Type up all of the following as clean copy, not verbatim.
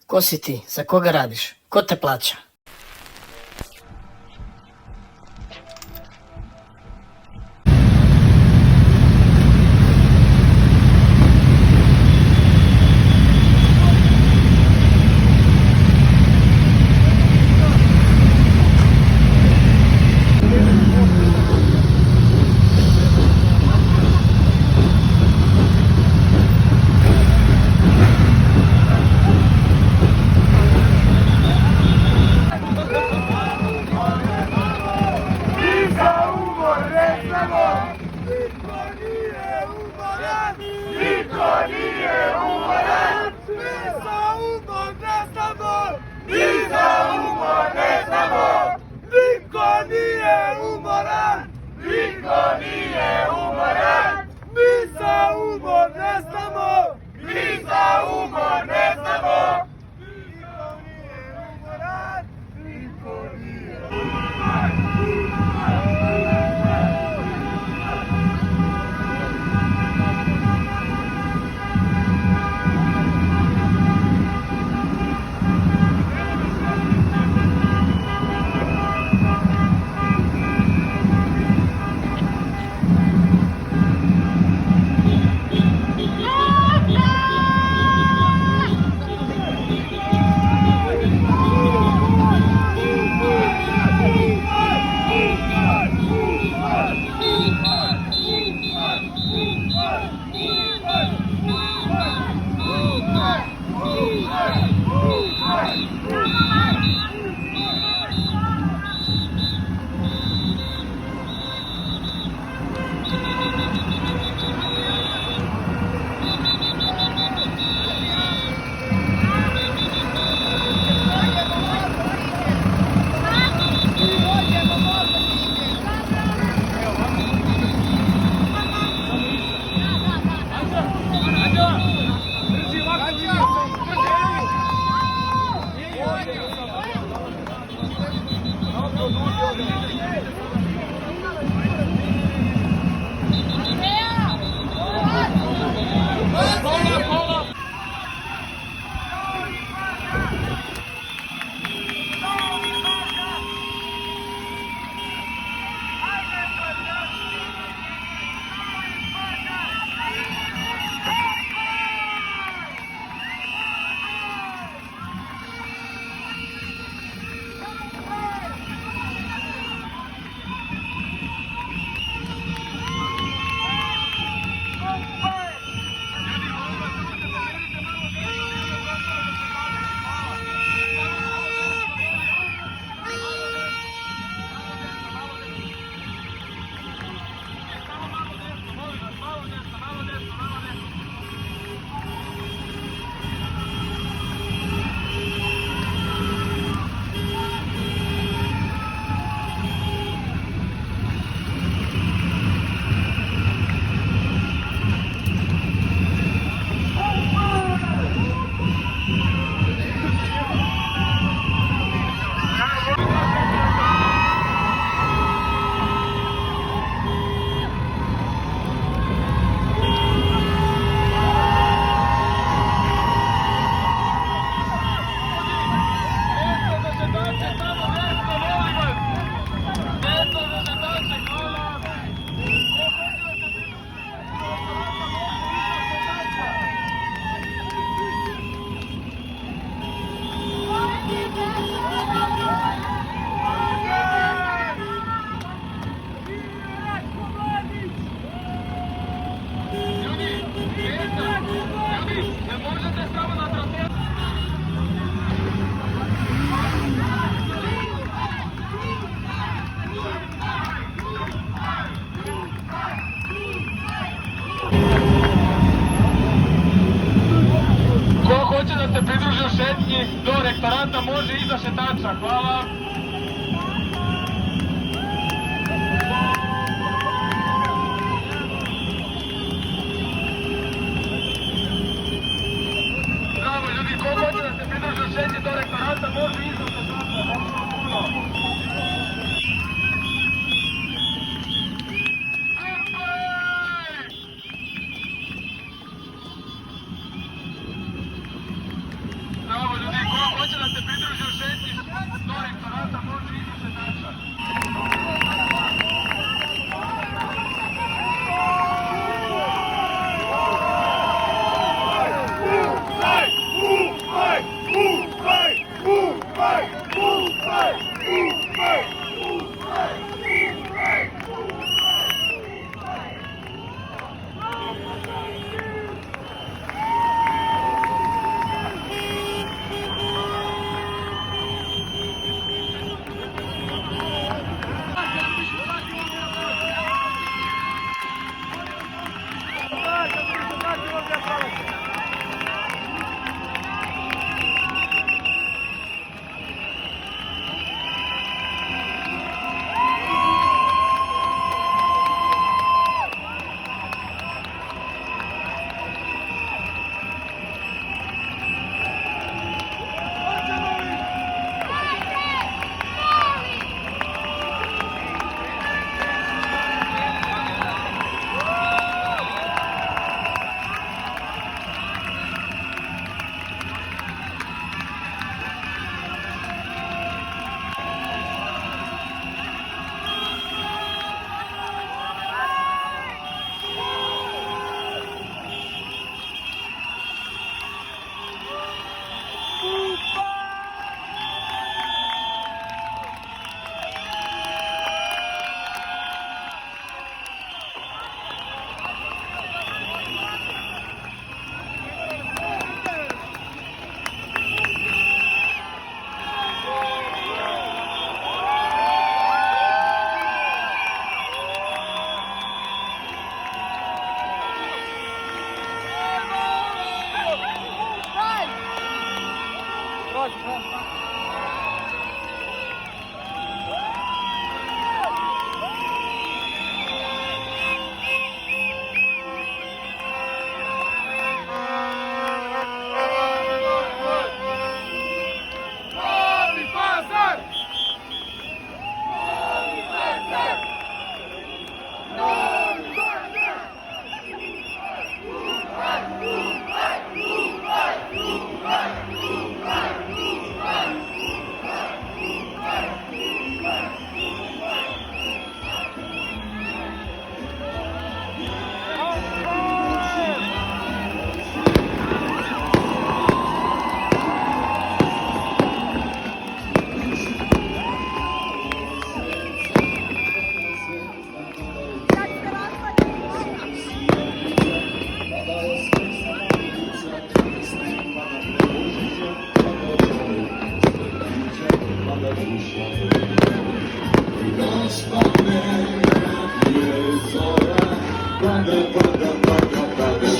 Ko si ti? Za koga radiš? Ko te plaća? Do rektorata može iza šetača, hvala. Bravo ljudi, ko hoće da se pridruži u šetnji do rektorata može iza šetača, hvala puno. Bravo ljudi!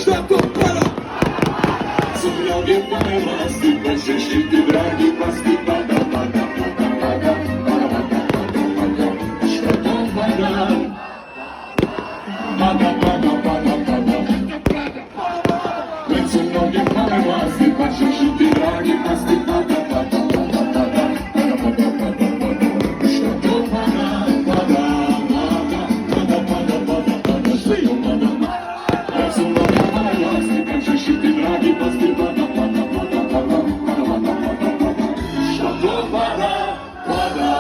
Šta to para? Su mnoge pare vlasti, pa ćeš i ti dragi pasti. Pada, pada, pada, pada, pada, pada, pada. Šta to para? Pada, pada, pada, pada, pada. Već su mnoge pare vlasti, pa ćeš i ti dragi pasti. Pada, pada, pada, pada, pada, pada, pada, pada. Šta to para? Pada, pada, pada, pada, pada, pada. Svi opada. Već su mnoge pare vlasti, pa ćeš i ti dragi pasti. Pada, pada, pada, pada, pada, pada, pada, pada. Šta to para? Pada,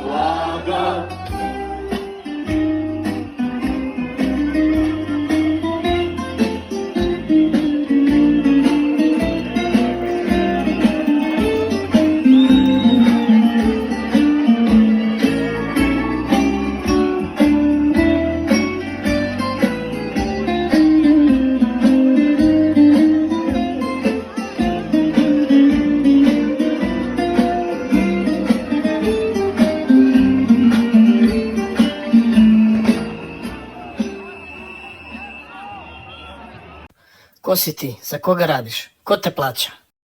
vlada. Ko si ti? Za koga radiš? Ko te plaća?